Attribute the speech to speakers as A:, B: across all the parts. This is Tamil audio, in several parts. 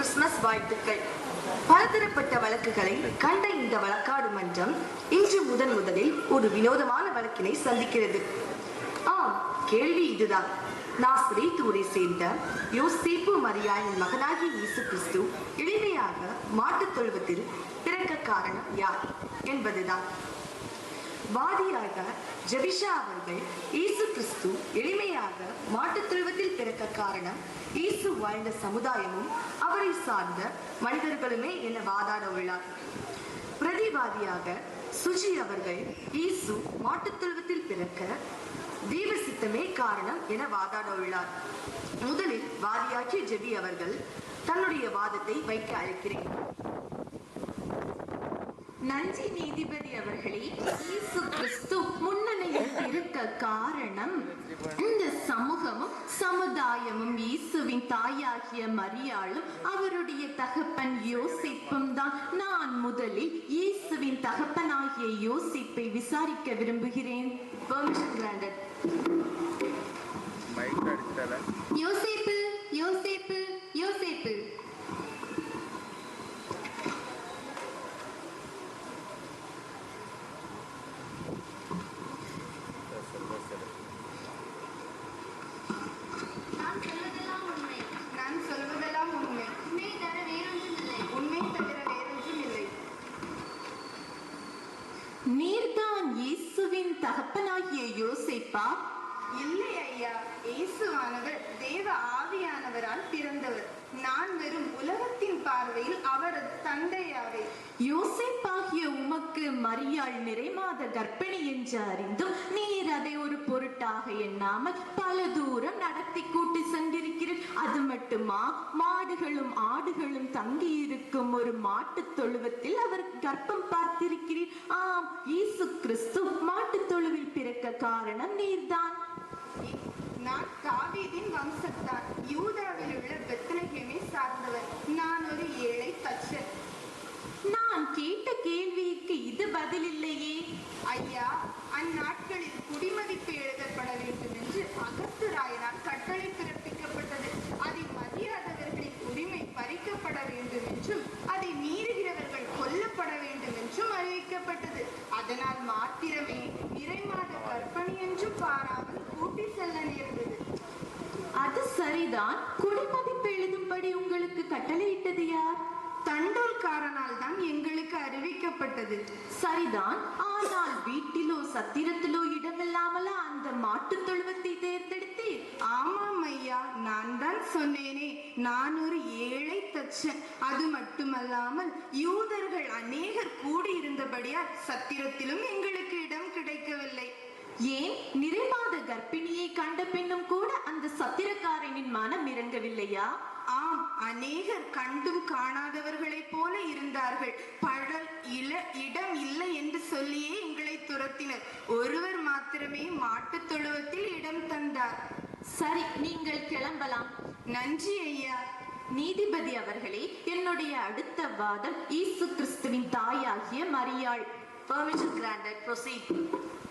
A: கிறிஸ்துமஸ் வாழ்த்துக்கள். பலதரப்பட்ட வழக்குகளை கண்ட இந்த வழக்காடு மன்றம் இன்று முதலில் ஒரு வினோதமான வழக்கினை சந்திக்கிறது. ஆம், கேள்வி இதுதான். நாசரேத் ஊரை சேர்ந்த யோசேப்பு மரியாளின் மகனாகிய இயேசு கிறிஸ்து எளிமையாக மாட்டுத் தொழுவத்தில் பிறக்க காரணம் யார் என்பதுதான். வாதியாக ஜெபிஷா அவர்கள் இயேசு கிறிஸ்து எளிமையாக மாட்டுத் தொழுவத்தில் பிறக்க காரணம் இயேசு வாழ்ந்த சமுதாயமும் அவரை சார்ந்த மனிதர்களுமே என வாதாட உள்ளார். பிரதிவாதியாக சுஜி அவர்கள் இயேசு மாட்டுத் தொழுவத்தில் பிறக்க தேவ சித்தமே காரணம் என வாதாட உள்ளார். முதலில் வாதியாகிய ஜெபி அவர்கள் தன்னுடைய வாதத்தை வைக்க அழைக்கிறேன்.
B: நன்றி நீதிபதி அவர்களே. இயேசு கிறிஸ்து முன்னணியில் இருக்க காரணம் இந்த சமூகமும் சமுதாயமும் இயேசுவின் தாயாகிய மரியாளும் அவருடைய தகப்பன் யோசிப்பும் தான். நான் முதலில் இயேசுவின் தகப்பனாகிய யோசிப்பை விசாரிக்க விரும்புகிறேன். யோசேப்பு, யோசேப்பு, யோசேப்பு. நீர்தான் இயேசுவின் தகப்பனாகிய யோசேப்பா?
C: இல்லை ஐயா, இயேசுவானவர் தேவ ஆவியானவரால் பிறந்தவர். நான் வெறும் உலகத்தின் பார்வையில் அவரது தந்தையாவே.
B: யோசேப்பாகிய உமக்கு மரியாள் நிறைமாத கர்ப்பிணி என்று அறிந்தும் நீர் அதை ஒரு பொருட்டாக எண்ணாமல் பல தூரம் நடத்தி கூட்டி சென்றிருக்கிறீர். அது மட்டுமா, மாடுகளும் ஆடுகளும் தங்கி இருக்கும் ஒரு மாட்டுத் தொழுவத்தில் அவர் கர்ப்பம் பார்த்திருக்கிறீர். ஆம், இயேசு கிறிஸ்து மாட்டுத் தொழுவில் பிறக்க காரணம் நீர்தான்.
C: நான் தாவீதின் வம்சத்தான். யூதாவில் உள்ள பெத்லகேமை சார்ந்தவர். நான் ஒரு ஏழை தச்சன்.
B: நான் கேட்ட கேள்விக்கு இது பதில் இல்லையே.
C: ஐயா, அந்நாட்களில் குடிமதிப்பு எழுதப்பட வேண்டும் என்று அகஸ்துராயனால் கட்டளை பிறப்பிக்கப்பட்டது. அதை மதியாதவர்களின் உரிமை பறிக்கப்பட வேண்டும் என்றும் அதை மீறுகிறவர்கள் கொல்லப்பட வேண்டும் என்றும் அறிவிக்கப்பட்டது. அதனால் மாத்திரமே நிறைமாத கர்ப்பிணி என்றும் பாராமல் கூட்டி செல்ல நேர்ந்தது.
B: அது சரிதான். குடிமதிப்பு எழுதும்படி உங்களுக்கு கட்டளையிட்டது யார்?
C: தண்டோல்காரனால் தான் எங்களுக்கு அறிவிக்கப்பட்டது.
B: சரிதான். ஆனால் வீட்டிலோ சத்திரத்திலோ இடமில்லாமலா அந்த மாட்டுத் தொழுவத்தை தேர்ந்தெடுத்தீர்?
C: ஆமாம் ஐயா, நான் தான் சொன்னேனே, நான் ஒரு ஏழை தச்சன். அது மட்டுமல்லாமல் யூதர்கள் அநேகர் கூடியிருந்தபடியால் சத்திரத்திலும் எங்களுக்கு இடம் கிடைக்கவில்லை.
B: ஏன், நிறைமாத கர்ப்பிணியை கண்ட பின்னும் கூட அந்த சத்திரக்காரனின் மனம் இறங்கவில்லையா?
C: ஆம், அநேகர் கண்டும் காணாதவர்களைப் போல இருந்தார்கள். இடம் இல்லை என்று சொல்லியே எங்களை துரத்தினர். ஒருவர் மாத்திரமே மாட்டுத் தொழுவத்தில் இடம் தந்தார்.
B: சரி, நீங்கள் கிளம்பலாம்.
C: நன்றி ஐயா.
B: நீதிபதி அவர்களே, என்னுடைய அடுத்த வாதம் இயேசு கிறிஸ்துவின் தாயாகிய மரியாள்.
A: Permission granted. Proceed.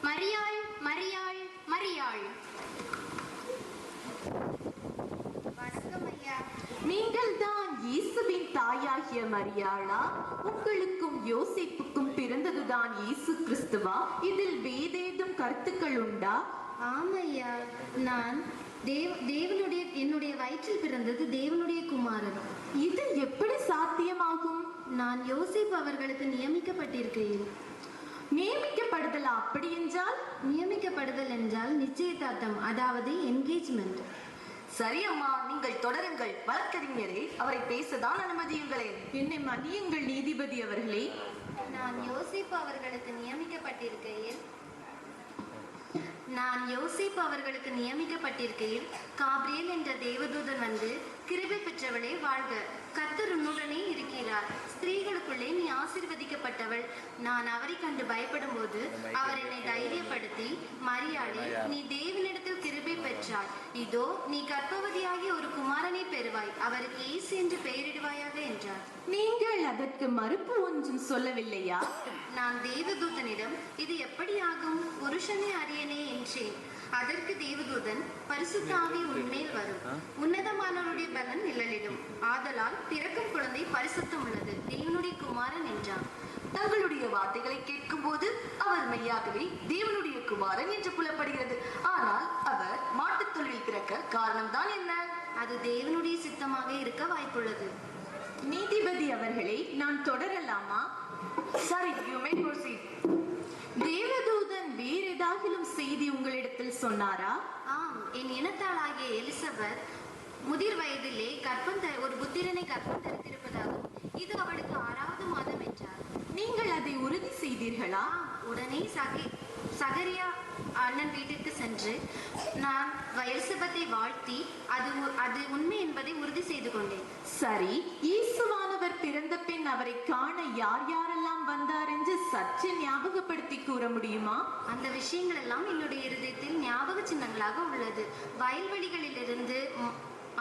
D: மரியாள், மரியாள், மரியாள்.
C: வணக்கம் ஐயா.
B: நீங்கள் தான் இயேசுவின் தாயாகிய மரியாளா? உங்களுக்கும் யோசேப்புக்கும் பிறந்ததுதான் இயேசு கிறிஸ்துவா? இதில் வேதேதும் கருத்துக்கள் உண்டா?
D: ஆமையா, நான் தேவனுடைய என்னுடைய வயிற்றில் பிறந்தது தேவனுடைய குமாரன்.
B: இது எப்படி சாத்தியமாகும்?
D: நான் யோசேப்பு அவர்களுக்கு நியமிக்கப்பட்டிருக்கையில்.
B: நியமிக்கப்படுதல் அப்படி என்றால்?
D: நியமிக்கப்படுதல் என்றால் நிச்சயதார்த்தம், அதாவது என்கேஜ்மெண்ட்.
A: சரி அம்மா, நீங்கள் தொடருங்கள். வழக்கறிஞரே, அவரை பேசதான் அனுமதியுங்களேன்.
B: என்னை மன்னியுங்கள் நீதிபதி அவர்களே.
D: நான் யோசேப்பு அவர்களுக்கு நியமிக்கப்பட்டிருக்கையில் காப்ரியேல் என்ற தேவதூதன் வந்து, கிருபை பெற்றவளே வாழ்க, கர்த்தர் உன்னுடனே இருக்கிறார், ஸ்திரீகளுக்குள்ளே நீ ஆசீர்வதிக்கப்பட்டவள். நான் அவரை கண்டு பயப்படும் போது அவர் என்னை தைரியப்படுத்தி, மரியாளே, நீ தேவனிடத்தில் கிருபை பெற்றாய். இதோ நீ கர்ப்பவதியாகி ஒரு குமாரனை பெறுவாய். அவருக்கு இயேசு என்று பெயரிடுவாயாக என்றார்.
B: நீங்கள் அதற்கு மறுப்பு ஒன்றும் சொல்லவில்லையா?
D: நான் தேவதூதனிடம், இது எப்படி ஆகும், புருஷனை அறியனே என்றேன். அதற்கு தேவதூதன், பரிசுத்த ஆவி உன்மேல் வரும், உன்னதமானவருடைய பலன் நிழலிடும், ஆதலால் பிறக்கும் குழந்தை பரிசுத்தம் உள்ளது, தேவனுடைய குமாரன் என்றான்.
A: தங்களுடைய வார்த்தைகளை கேட்கும் போது அவர் மெய்யாகவே தேவனுடைய குமாரன் என்று புலப்படுகிறது. ஆனால் அவர் மாட்டுத் தொழில் பிறக்க காரணம்தான் என்ன?
D: அது தேவனுடைய சித்தமாக இருக்க வாய்ப்புள்ளது.
B: நீதிபதி அவர்களே, நான் தொடரலாமா?
A: சரி, you may proceed.
B: தேவதூதன் வேறு ஏதாகிலும் செய்தி உங்களிடத்தில் சொன்னாரா?
D: ஆம், என் இனத்தாளாகிய எலிசபெத் முதிர் வயதிலே ஒரு புத்திரனை கர்ப்பம் தரித்திருப்பதாகவும் இது அவளுக்கு 6வது மாதம் என்றார்.
B: நீங்கள் அதை உறுதி செய்தீர்களா?
D: உடனே சகரியா அண்ணன் வீட்டிற்கு சென்று நான் எலிசபெத்தை வாழ்த்தி அது உண்மை என்பதை உறுதி செய்து கொண்டேன்.
B: சரி, இயேசுவானவர் பிறந்த பின் அவரை காண யார் யாரெல்லாம் வந்தார் என்று சற்று ஞாபகப்படுத்தி கூற முடியுமா?
D: அந்த விஷயங்கள் எல்லாம் என்னுடைய இருதயத்தில் ஞாபக சின்னங்களாக உள்ளது. வயல்வெளிகளிலிருந்து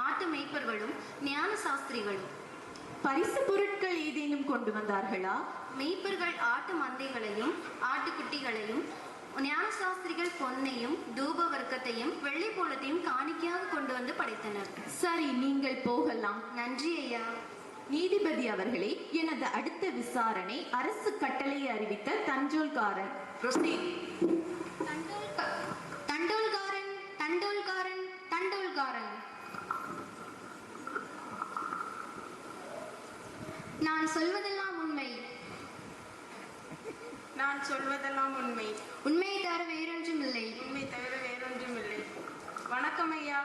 D: ஆட்டு மேய்ப்பர்களும் ஞான சாஸ்திரிகளும்.
B: பரிசு பொருட்கள் ஏதேனும் கொண்டு வந்தார்களா?
D: மேய்ப்பர்கள் ஆட்டு மந்தைகளையும் ஆட்டுக்குட்டிகளையும், ஞானசாஸ்திரிகள் பொன்னையும் தூப வர்க்கத்தையும் வெள்ளை போலத்தையும் காணிக்கையாக கொண்டு வந்து படைத்தனர்.
B: சரி, நீங்கள் போகலாம்.
D: நன்றி ஐயா.
B: நீதிபதி அவர்களே, எனது அடுத்த விசாரணை அரசு கட்டளையை அறிவித்த தண்டோல்காரன்.
D: தண்டோல்காரன் தண்டோல்காரன் தண்டோல்காரன். நான் சொல்வதெல்லாம் உண்மை.
C: நான் சொல்வதெல்லாம் உண்மை.
D: உண்மையை தவிர வேறொன்றும் இல்லை.
C: உண்மை தவிர வேறொன்றும் இல்லை. வணக்கம் ஐயா.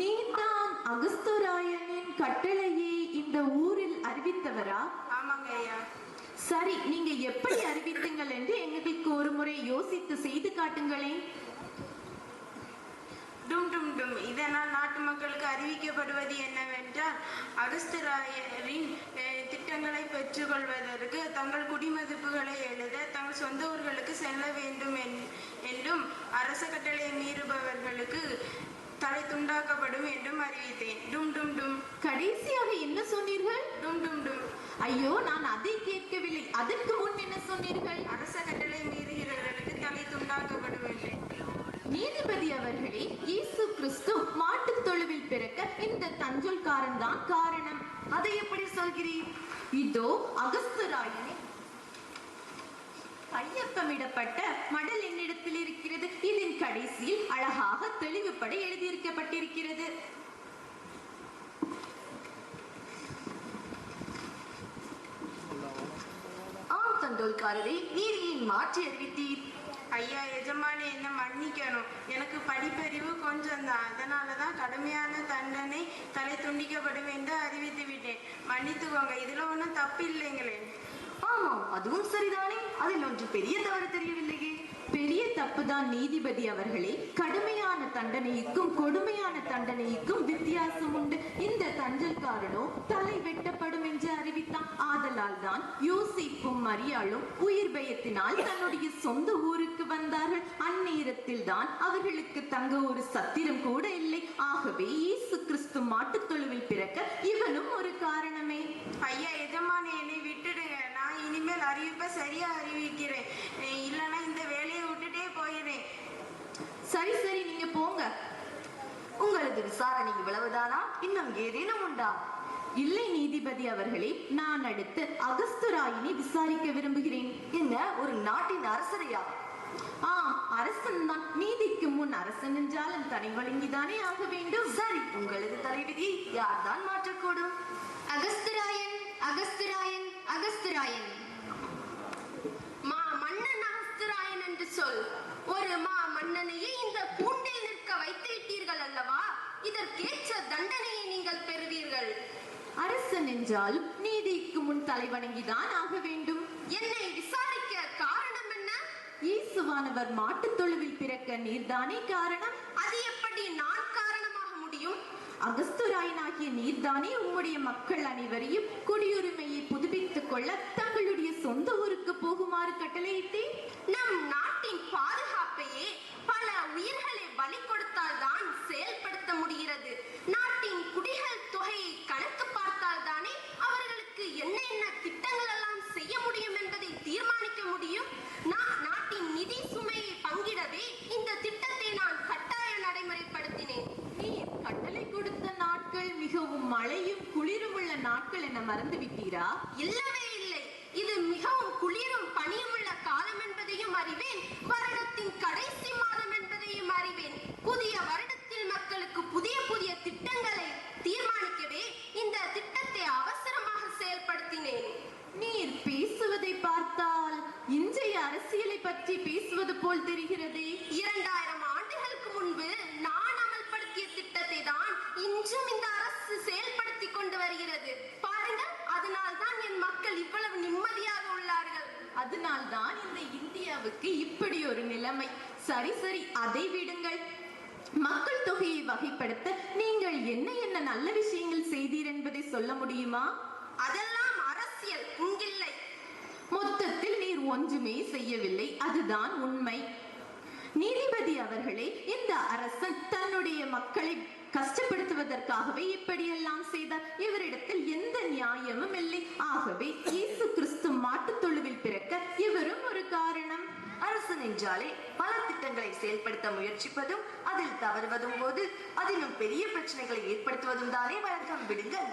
B: நீதான் அகஸ்துராயனின் கட்டளையை இந்த ஊரில் அறிவித்தவரா?
C: ஆமாங்க ஐயா.
B: சரி, நீங்க எப்படி அறிவித்தீங்கள் என்று எங்களுக்கு ஒரு முறை யோசித்து செய்து காட்டுங்களேன்.
C: டும் டும் டும். இதனால் நாட்டு மக்களுக்கு அறிவிக்கப்படுவது என்னவென்றால், அகஸ்துராயரின் திட்டங்களை பெற்றுக்கொள்வதற்கு தங்கள் குடிமதிப்புகளை எழுத தங்கள் சொந்த ஊர்களுக்கு செல்ல வேண்டும் என்றும் அரச கட்டளையை மீறுபவர்களுக்கு தலை துண்டாக்கப்படும் என்றும் அறிவித்தேன். டும் டும் டும்.
B: கடைசியாக என்ன சொன்னீர்கள்?
C: டும் டும் டும்.
B: ஐயோ, நான் அதை கேட்கவில்லை. அதற்கு முன் என்ன சொன்னீர்கள்?
C: அரச கட்டளை மீறுகிறவர்களுக்கு தலை துண்டாக்கப்படும் என்றேன்.
B: நீதிபதி அவர்களே, இயேசு கிறிஸ்து மாட்டுத் தொழுவில் பிறக்க இந்த தண்டோல்காரன் தான் காரணம்.
A: அதை எப்படி சொல்கிறீர்?
B: இதோ அகஸ்துராயனே கையொப்பமிடப்பட்ட மடல் என்னிடத்தில் இருக்கிறது. இதன் கடைசியில் அழகாக தெளிவுபட எழுதியிருக்கப்பட்டிருக்கிறது.
A: ஆம் தண்டோல்காரரே, நீர் ஏன் மாற்றி அறிவித்தீர்?
C: ஐயா எஜமானி, என்ன மன்னிக்கணும். எனக்கு படிப்பறிவு கொஞ்சம் தான். அதனாலதான் கடுமையான தண்டனை தலை துண்டிக்கப்படும் என்று அறிவித்து விட்டேன். மன்னித்துக்கோங்க. இதுல ஒன்றும் தப்பு இல்லைங்களே.
A: ஆமாம், அதுவும் சரிதானே. அதில் ஒன்று பெரிய தவறு தெரியவில்லையே.
B: பெரிய தப்புதான் நீதிபதி அவர்களே. கடுமையான தண்டனைக்கும் கொடுமையான தண்டனைக்கும் வித்தியாசம் உண்டு. இந்த தண்டல்காரனோ தலை வெட்டப்படும் என்று அறிவித்தான். ஆதலால் தான் யோசிப்பும் மரியாளும் உயிர் பயத்தினால் தன்னுடைய சொந்த ஊருக்கு வந்தார்கள். அந்நேரத்தில் தான் அவர்களுக்கு தங்க ஒரு சத்திரம் கூட இல்லை. ஆகவே இயேசு கிறிஸ்து மாட்டுத் தொழுவில் பிறக்க இவனும் ஒரு காரணமே.
C: ஐயா எஜமானி, என்னை விட்டுடுங்க. நான் இனிமேல் அறிவிப்ப சரியா அறிவிக்கிறேன். இல்லைன்னா இந்த வேலையை விட்டுட்டே போயிடுறேன்.
B: சரி சரி, நீங்க போங்க.
A: உங்களது விசாரணை இவ்வளவுதானா? இன்னும் ஏதேனும் உண்டா?
B: இல்லை நீதிபதி அவர்களே, நான் அடுத்து அகஸ்துராயினை விசாரிக்க விரும்புகிறேன்.
A: என்ன, ஒரு நாட்டின் அரசரையா?
B: அரசன் தான். நீதிக்கு முன் அரசன் என்றாலும் தனி வழங்கிதானே ஆக வேண்டும்.
A: சரி, உங்களது தலைவிதி யார்தான் மாற்றக்கூடும்?
D: அகஸ்துராயன் அகஸ்துராயன் அகஸ்துராயன்.
E: மன்னன் அகஸ்துராயன் என்று சொல். ஒரு மன்னனையே இந்த கூண்டில் நிற்க வைத்து விட்டீர்கள் அல்லவா? இதற்கேற்ற தண்டனையை நீங்கள் பெறுவீர்கள்.
B: அரசன் என்றாலும் நீதிக்கு முன் தலை வணங்கிதான் ஆக வேண்டும்.
E: என்னை விசாரிக்க காரணம் என்ன?
B: இயேசுவானவர் மாட்டுத் தொழுவில் பிறக்க நீர்தானே காரணம்.
E: அது எப்படி நான் காரணமாக முடியும்?
B: அகஸ்துராயனாகிய நீர்தானே உம்முடைய மக்கள் அனைவரையும் குடியுரிமையை புதுப்பித்துக் கொள்ள தங்களுடைய சொந்த ஊருக்கு போகுமாறு கட்டளையிட்டேன்.
E: நம் நாட்டின் பாதுகாப்பையே பல உயிர்களை பலி கொடுத்தால் தான் செயல்படுத்த முடிகிறது. நாட்டின் குடிகள் தொகையை கணக்கு பார்த்தால் தானே அவர்களுக்கு என்ன என்ன திட்டங்கள் எல்லாம் செய்ய முடியும் என்பதை தீர்மானிக்க முடியும். நாட்டின் நிதி சுமையை பங்கிடவே இந்த திட்டத்தை நான்
B: நாட்கள் என்ன மறந்து விட்டீரா?
E: இல்லவே இல்லை. இது மிகவும் குளிரும் பனியுமுள்ள காலம் என்பதையும் அறிவேன். வருடத்தின் கடைசி மாதம் என்பதையும் அறிவேன். புதிய வருடத்தில் மக்களுக்கு புதிய புதிய திட்டங்களை தீர்மானிக்கவே இந்த திட்டத்தை அவசரமாக செயல்படுத்தினேன்.
B: நீர் பேசுவதை பார்த்தால் இன்றைய அரசியலை பற்றி பேசுவது போல் தெரிகிறதே.
E: 2000 ஆண்டுகளுக்கு முன்பு நான் அமல்படுத்திய திட்டத்தை தான் இன்றும் இந்த அரசு செயல்படுத்தி கொண்டு வருகிறது. பாருங்கள், அதனால் தான் என் மக்கள் இவ்வளவு நிம்மதியாக உள்ளார்கள்.
B: அதனால்தான் இந்த இந்தியாவுக்கு இப்படி ஒரு நிலைமை. சரி சரி, அதை விடுங்கள். மக்கள் தொகையை வகைப்படுத்த நீங்கள் என்ன என்ன நல்ல விஷயங்கள் செய்தீர் என்பதை சொல்ல முடியுமா?
E: அதெல்லாம் அரசியல், இங்கில்லை.
B: மொத்தத்தில் நீர் ஒன்றுமே செய்யவில்லை, அதுதான் உண்மை. நீதிபதி அவர்களே, இந்த அரசன் தன்னுடைய மக்களை கஷ்டப்படுத்துவதற்காகவே இப்படியெல்லாம் செய்தார். இவரிடத்தில் எந்த நியாயமும் இல்லை. ஆகவே இயேசு கிறிஸ்து மாட்டுத் தொழுவில் பிறக்க இவரும் ஒரு காரணம்.
A: அரசன் என்றாலே பல திட்டங்களை செயல்படுத்த முயற்சிப்பதும் அதில் தவறுவதும் போது அதிலும் பெரிய பிரச்சனைகளை ஏற்படுத்துவதும் தானே வழக்கம். விடுங்கள்.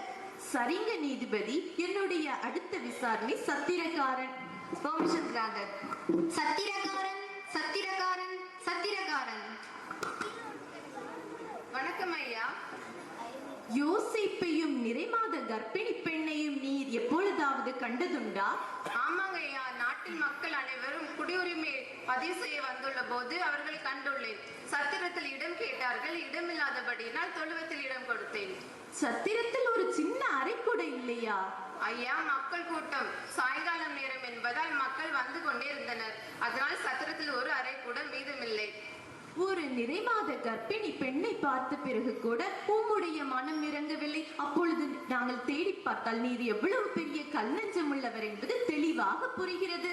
B: சரிங்க நீதிபதி, என்னுடைய அடுத்த விசாரணை சத்திரக்காரன்.
A: Permission granted.
D: சத்திரக்காரன், சத்திரக்காரன், சத்திரக்காரன்.
C: வணக்கம் ஐயா.
B: யோசிப்பையும் நிறைமாத கர்ப்பிணி பெண்ணையும் நீர் எப்பொழுதாவது கண்டதுண்டா?
C: ஆமாங்க ஐயா, நாட்டின் மக்கள் அனைவரும் குடியுரிமை பதிவு செய்ய வந்துள்ள போது அவர்களை கண்டுள்ளேன். சத்திரத்தில் இடம் கேட்டார்கள். இடமில்லாதபடியினால் தொழுவத்தில் இடம் கொடுத்தேன்.
B: சத்திரத்தில் ஒரு சின்ன அறை கூட இல்லையா?
C: ஐயா, மக்கள் கூட்டம் சாயங்காலம் நேரம் என்பதால் மக்கள் வந்து கொண்டே இருந்தனர். அதனால் சத்திரத்தில் ஒரு அறை கூட மீதமில்லை.
B: ஒரு நிறைமாத கர்ப்பிணி பெண்ணை பார்த்த பிறகு கூட உம்முடைய மனம் இறங்கவில்லை. அப்பொழுது நாங்கள் தேடி பார்த்தால் நீர் எவ்வளவு பெரிய கல்லஞ்சம் உள்ளவர் என்பது தெளிவாக புரிகிறது.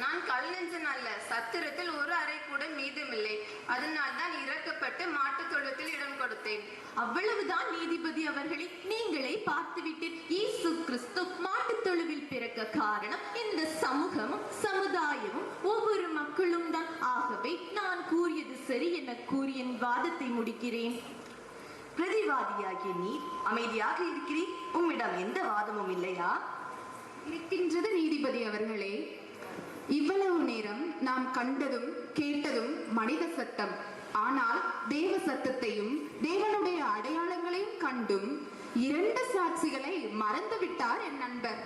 C: நான் கல் நெஞ்சன் அல்ல. சத்திரத்தில் ஒரு அறை கூட மீதமில்லை. அதனால் தான் இறக்கப்பட்டு மாட்டுத் தொழுவத்தில் இடம் கொடுத்தேன்.
B: அவ்வளவுதான் நீதிபதி அவர்களே, நீங்களே பார்த்து விட்டீர். இயேசு கிறிஸ்து மாட்டுத் தொழுவில் பிறக்க காரணம் இந்த சமூகமும் சமுதாயமும் ஒவ்வொரு மக்களும் தான். ஆகவே நான் கூறியது சரி என கூறி என் வாதத்தை முடிக்கிறேன்.
A: பிரதிவாதியாகிய நீர் அமைதியாக இருக்கிறீர். உம்மிடம் எந்த வாதமும் இல்லையா?
F: இருக்கின்றது நீதிபதி அவர்களே. இவ்வளவு நேரம் நாம் கண்டதும் கேட்டதும் மனித சத்தம். ஆனால் தேவ சத்தத்தையும் தேவனுடைய அடையாளங்களையும் கண்டும் 2 சாட்சிகளை மறந்துவிட்டார் என் நண்பர்.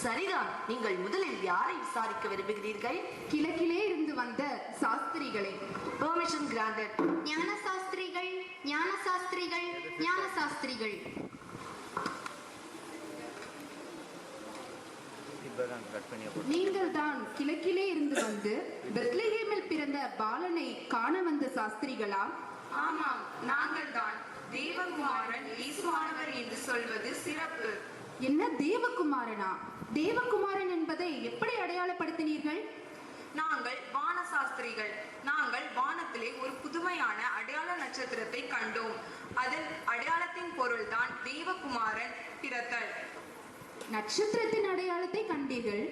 A: சரிதான். நீங்கள் முதலில் யாரை விசாரிக்க விரும்புகிறீர்கள்?
F: கிழக்கிலே இருந்து வந்த சாஸ்திரிகளை.
A: Permission granted.
D: ஞான சாஸ்திரிகள், ஞான சாஸ்திரிகள், ஞான சாஸ்திரிகள்.
F: நீங்கள் தான் கிழக்கிலே இருந்து வந்து பெத்லகேமில் பிறந்த பாலனை காண வந்த சாஸ்திரிகளா?
C: ஆமாம், நாங்கள் தான். தேவகுமாரன் இயேசுவானவர் என்று சொல்வது சிறப்பு.
F: என்ன தேவகுமாரனா? தேவகுமாரன் என்பதை எப்படி அடையாளப்படுத்தினீர்கள்?
G: நாங்கள் வான சாஸ்திரிகள். நாங்கள் வானத்திலே ஒரு புதுமையான அடையாள நட்சத்திரத்தை கண்டோம். அதன் அடையாளத்தின் பொருள்தான் தேவகுமாரன் பிறத்தல்.
F: நட்சத்திரத்தின் அடையாளத்தை கண்டீர்கள்.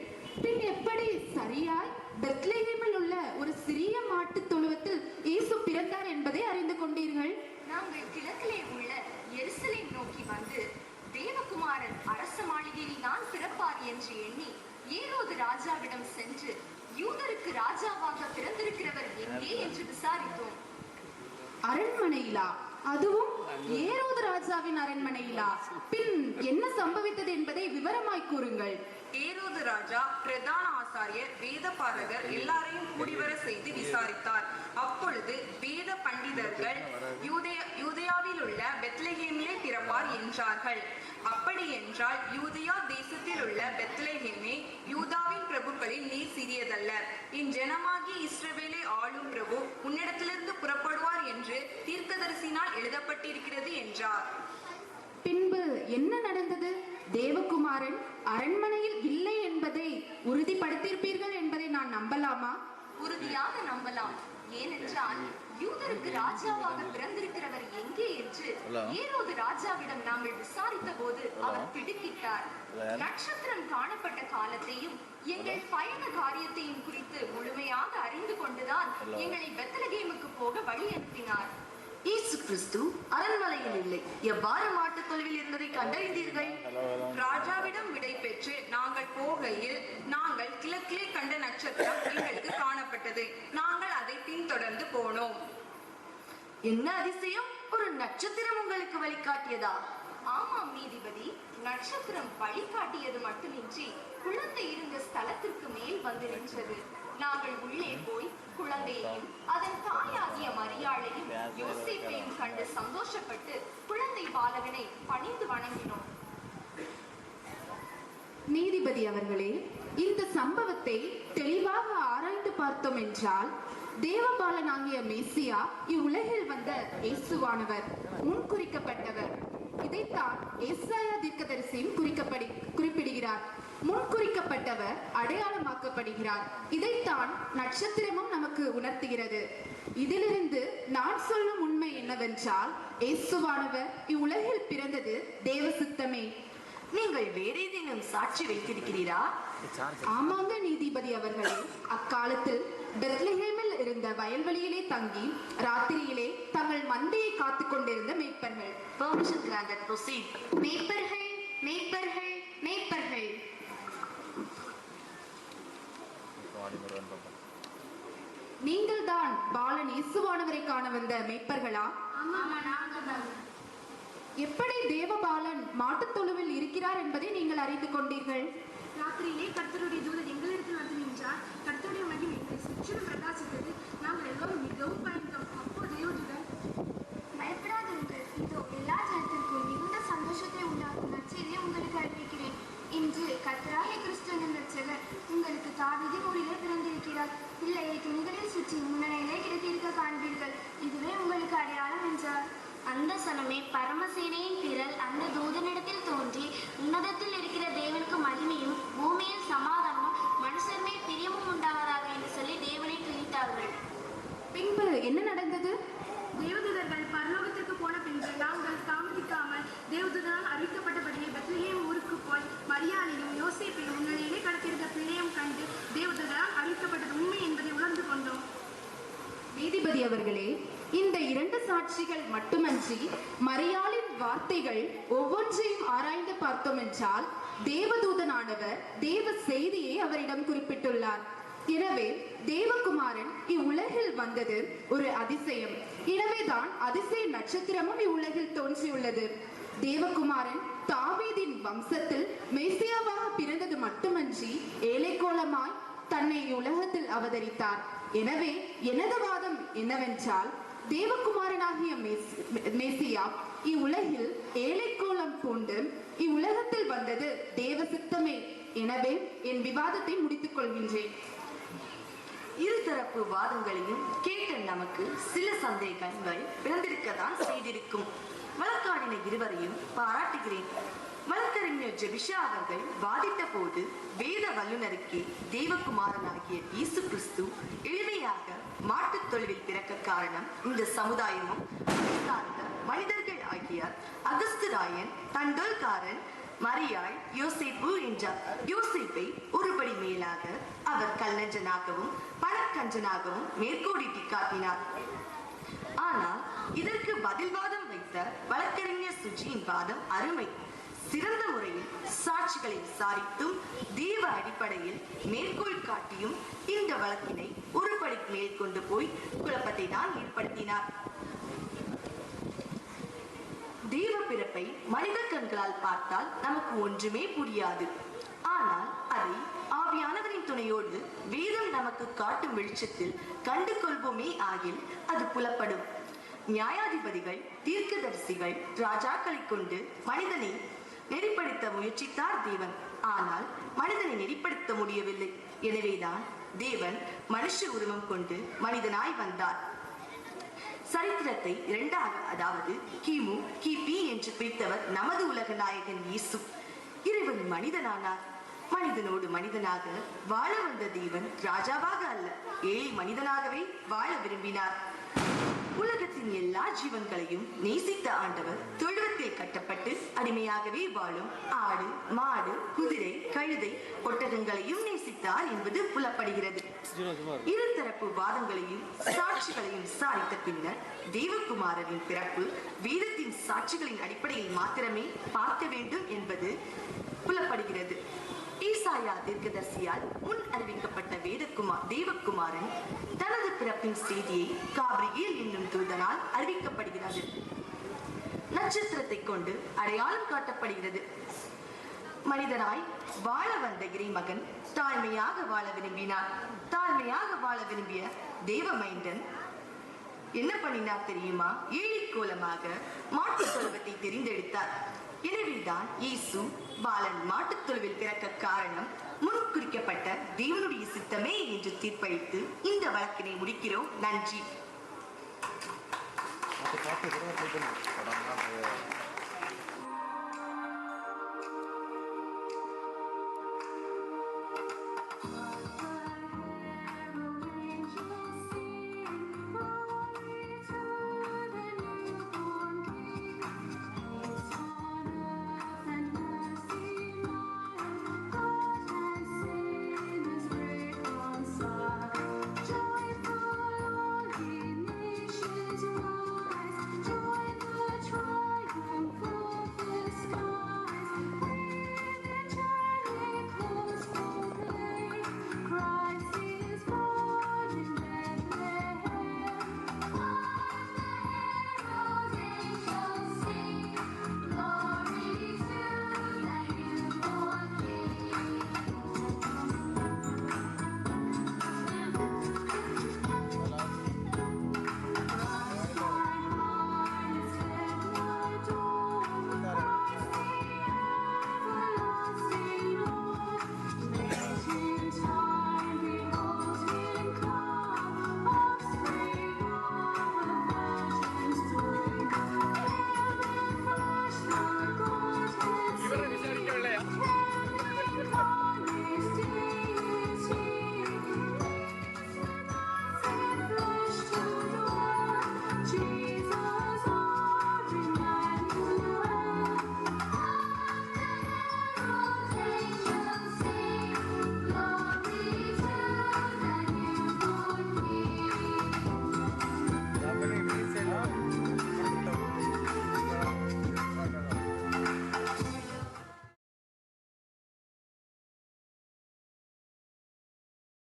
F: பின் எப்படி சரியாய் பெத்லகேமில் உள்ள ஒரு சிறிய மாட்டுத் தொழுவத்தில் இயேசு பிறந்தார் என்பதை அறிந்து கொண்டீர்கள்?
H: நாங்கள் கிழக்கிலே உள்ள எருசலேம் நோக்கி வந்து தேவகுமாரன் அரச மாளிகையில் தான் பிறப்பார் என்று எண்ணி ஏரோது ராஜாவிடம் சென்று யூதருக்கு ராஜாவாக பிறந்திருக்கிறவர் எங்கே என்று விசாரித்தோம்.
F: அரண்மனையிலா? அதுவும் ஏரோது ராஜாவின் அரண்மனையிலா? பின் என்ன சம்பவித்தது என்பதை விவரமாய் கூறுங்கள்.
G: ஏரோது ராஜா பிரதான ஆசாரியர் வேத பாரகர் எல்லாரையும் கூடிவர செய்து விசாரித்தார். அப்பொழுது வேத பண்டிதர்கள் யூதேயாவில் உள்ள பெத்லகேமிலே பிறப்பார் என்றார்கள். அப்படி என்றால் யூதேயா தேசத்தில் உள்ள பெத்லகேமே யூதாவின் பிரபுக்களில் நீ சிறியதல்ல. என் ஜனமாகி இஸ்ரவேலை ஆளும் பிரபு உன்னிடத்திலிருந்து புறப்படுவார் என்று தீர்க்கதரிசினால் எழுதப்பட்டிருக்கிறது என்றார்.
F: பின்பு என்ன நடந்தது? தேவகுமாரன் அரண்மனையில் இல்லை என்பதை உறுதிப்படுத்தியிருப்பீர்கள் என்பதை நான் நம்பலாமா?
H: உறுதியாக நம்பலாம். ஏனென்றால் யூதருக்கு ராஜாவாக பிறந்திருக்கிறவர் எங்கே என்று ஏரோது ராஜாவிடம் நாங்கள் விசாரித்த போது அவர் திடுக்கிட்டார். நட்சத்திரம் காணப்பட்ட காலத்தையும் எங்கள் பயண காரியத்தையும் குறித்து முழுமையாக அறிந்து கொண்டுதான் எங்களை பெத்லகேமுக்கு போக வழி அனுப்பினார்.
A: இயேசு கிறிஸ்து அரண்மனையில் இல்லை. எவ்வாறு மாட்டுத் தொழுவில் இருந்ததை கண்டறிந்தீர்கள்?
G: ராஜாவிடம் விடை பெற்று நாங்கள் போகையில் நாங்கள் கிழக்கிலே கண்ட நட்சத்திரம் எங்களுக்கு காணப்பட்டது. நாங்கள் அதை பின்தொடர்ந்து போனோம்.
A: என்ன அதிசயம்! ஒரு நட்சத்திரம் உங்களுக்கு வழிகாட்டியதா?
H: ஆமாம் நீதிபதி, நட்சத்திரம் வழிகாட்டியது மட்டுமின்றி குழந்தை இருந்த ஸ்தலத்திற்கு மேல் வந்து நின்றது. நாங்கள் உள்ளே போய் குழந்தையையும் அதன் தாயாகிய மரியாளையும் யோசேப்பையும் கண்டு சந்தோஷப்பட்டு குழந்தை பாலகனை பணிந்து வணங்கினோம்.
F: நீதிபதி அவர்களே, இந்த சம்பவத்தை தெளிவாக ஆராய்ந்து பார்த்தோம் என்றால் தேவபாலனாகிய மேசியா இவ்வுலகில் வந்த இயேசுவானவர் முன்குறிக்கப்பட்டவர். இதைத்தான் ஏசாயா தீர்க்கதரிசியும் குறிப்பிடுகிறார். முன்குறிக்கப்பட்டவர் அடையாளமாக்கப்படுகிறார். இதைத்தான் நட்சத்திரமும் நமக்கு உணர்த்துகிறது. இதிலிருந்து நான் சொல்லும் உண்மை என்னவென்றால் இயேசுவானவர் இவ்வுலகில் பிறந்தது தேவ சித்தமே.
A: நீங்கள் வேற ஏதேனும் சாட்சி வைத்திருக்கிறீரா?
F: ஆமாங்க நீதிபதி அவர்களே, அக்காலத்தில் பெத்லஹேமில் இருந்த வயல்வெளியிலே தங்கி ராத்திரியிலே தங்கள் மந்தையை காத்து கொண்டிருந்த மேய்ப்பர்கள்.
A: Permission granted. Proceed.
E: மேய்ப்பர்கள், மேய்ப்பர்கள், மேய்ப்பர்கள்.
F: நீங்கள் தான் பாலன் இயேசுவானவரை காண வந்த மேய்ப்பர்களா? எப்படி தேவபாலன் மாட்டுத் தொழுவில் இருக்கிறார் என்பதை நீங்கள் அறிந்து கொண்டீர்கள்?
C: ராத்திரியிலே கர்த்தருடைய தூதன் எங்களிடத்தில் வந்து நின்றார். கர்த்தருடைய மகிமை எங்களை சுற்றிலும் பிரகாசித்தது. நாங்கள் எல்லோரும் மிகவும் பயந்தோம். அப்போது தேவதூதன்,
I: பயப்படாதீர்கள், இதோ எல்லா ஜனத்திற்கும் மிகுந்த சந்தோஷத்தை உண்டாக்கும் நற்செய்தியை உங்களுக்கு அறிவிக்கிறேன். இன்று கர்த்தராகிய கிறிஸ்து என்ற இரட்சகர் உங்களுக்கு தாவீதின் ஊரிலே பிறந்திருக்கிறார். பிள்ளையை துணிகளில் சுற்றி முன்னணியிலே கிடத்திருக்க காண்பீர்கள். இதுவே உங்களுக்கு அடையாளம் என்றார்.
D: அந்த சனமே பரமசேனையின் திரள் அந்த தூதனிடத்தில் தோன்றி, உன்னதத்தில் இருக்கிற தேவனுக்கு மகிமையும் பூமியில் சமாதானமும் மனுஷர் மேல் பிரியமும் உண்டாவதாக என்று சொல்லி தேவனை துதித்தார்கள்.
F: பின்பு என்ன நடந்தது?
C: தேவதூதர்கள் பரலோகத்திற்கு போன பின்பு நாங்கள் தாமதிக்காமல் தேவதூதனால் அறிவிக்கப்பட்டபடியே பெத்லகேம் ஊருக்கு போய் மரியாளையும் யோசேப்பையும் முன்னணியிலே கடத்திருந்த பிள்ளையும் கண்டு தேவதூதரால் அறிவிக்கப்பட்டது உண்மை என்பதை உணர்ந்து கொண்டோம்.
F: நீதிபதி அவர்களே, இந்த இரண்டு சாட்சிகள் மட்டுமன்றி மரியாளின் வார்த்தைகள் ஒவ்வொன்றையும் ஆராய்ந்து பார்த்தோம் என்றால் தேவதூதனானவர் தேவ செய்தியை அவரிடம் குறிப்பிட்டுள்ளார். எனவே தேவகுமாரன் இவ்வுலகில் வந்தது ஒரு அதிசயம். எனவேதான் அதிசய நட்சத்திரமும் இவ்வுலகில் தோன்றியுள்ளது. தேவகுமாரன் தாவீதின் வம்சத்தில் மேசியாவாக பிறந்தது மட்டுமன்றி ஏழைக்கோலமாய் தன்னை உலகத்தில் அவதரித்தார். எனவே எனது வாதம் என்னவென்றால் தேவகுமாரனாகிய மேசியா இவ்வுலகில் ஏழைக்கோலம் பூண்டு இவ்வுலகத்தில் வந்தது தேவ சித்தமே. எனவே என் விவாதத்தை முடித்துக் கொள்கின்றேன்.
A: இருதரப்பு வாதங்களையும் கேட்ட நமக்கு சில சந்தேகங்கள் பிறந்திருக்கத்தான் செய்திருக்கும். வழக்காடின இருவரையும் பாராட்டுகிறேன். வழக்கறிஞர் ஜெபிஷா அவர்கள் வாதிட்ட போது வேத வல்லுநருக்கே தேவகுமாரனாகிய இயேசு கிறிஸ்து எளிமையாக மாட்டுத் தொழுவில் பிறக்க காரணம் இந்த சமுதாயமும் மனிதர்கள் ஆகிய அகஸ்துராயன், தண்டோல்காரன், மரியாள், யோசேப்பு என்றார். யோசேப்பை ஒருபடி மேலாக அவர் கல்லஞ்சனாகவும் பணக்கஞ்சனாகவும் மேற்கோடிட்டு காட்டினார். ஆனால் இதற்கு பதில் வாதம் வைத்த வழக்கறிஞர் சுஜியின் வாதம் அருமை. சிறந்த முறையில் சாட்சிகளை விசாரித்தும் தேவ அடிப்படையில் மேற்கோள் காட்டியும் இந்த வழக்கினை ஒருபடி மேல் கொண்டு போய் குழப்பத்தை தான் ஏற்படுத்தினார். தேவ பிறப்பை மனித கண்களால் பார்த்தால் நமக்கு ஒன்றுமே புரியாது. ஆனால் அதை ஆவியானவரின் துணையோடு வேதம் நமக்கு காட்டும் வெளிச்சத்தில் கண்டு கொள்வோமே ஆகில் அது புலப்படும். நியாயாதிபதிகள், தீர்க்கதரிசிகள், ராஜாக்களை கொண்டு மனிதனை நெறிப்படுத்த முயற்சித்தார் தேவன். ஆனால் மனிதனை நெறிப்படுத்த முடியவில்லை. எனவேதான் தேவன் மனுஷ உருவம் கொண்டு மனிதனாய் வந்தார். சரித்திரத்தை இரண்டாக, அதாவது கிமு, கிபி என்று பிரித்தவர் நமது உலக நாயகன் இயேசு. இறைவன் மனிதனானார். மனிதனோடு மனிதனாக வாழ வந்த தேவன் ராஜாவாக அல்ல, ஏழை மனிதனாகவே வாழ விரும்பினார். உலகத்தின் எல்லா ஜீவன்களையும் நேசித்த ஆண்டவர் தொழுவத்தில் கட்டப்பட்டு அடிமையாகவே வாழும் ஆடு, மாடு, குதிரை, கழுதை, ஒட்டகங்களையும் நேசித்தார் என்பது புலப்படுகிறது. இருதரப்பு வாதங்களையும் சாட்சிகளையும் விசாரித்த பின்னர் தேவகுமாரனின் பிறப்பு வேதத்தின் சாட்சிகளின் அடிப்படையில் மாத்திரமே பார்க்க வேண்டும் என்பது புலப்படுகிறது. ஈசாயா தீர்க்கதரிசியால் முன் அறிவிக்கப்பட்ட தேவகுமாரன் தனது பிறப்பின் செய்தியை காபிரியேல் என்னும் தூதனால் அறிவிக்கப்படுகிறது. நட்சத்திரத்தை கொண்டு அடையாளம் காட்டப்படுகிறது. மனிதனாய் வாழ வந்த இறைமகன் தாழ்மையாக வாழ விரும்பினார். தாழ்மையாக வாழ விரும்பிய தேவமைந்தன் என்ன பண்ணினார் தெரியுமா? ஏழிக்கோலமாக மாட்டுத் தொழுவத்தை தெரிந்தெடுத்தார். எனவேதான் இயேசு பாலன் மாட்டுத் தொழுவில் பிறக்க காரணம் முன் குறிக்கப்பட்ட தேவனுடைய சித்தமே என்று தீர்ப்பளித்து இந்த வழக்கினை முடிக்கிறோம். நன்றி.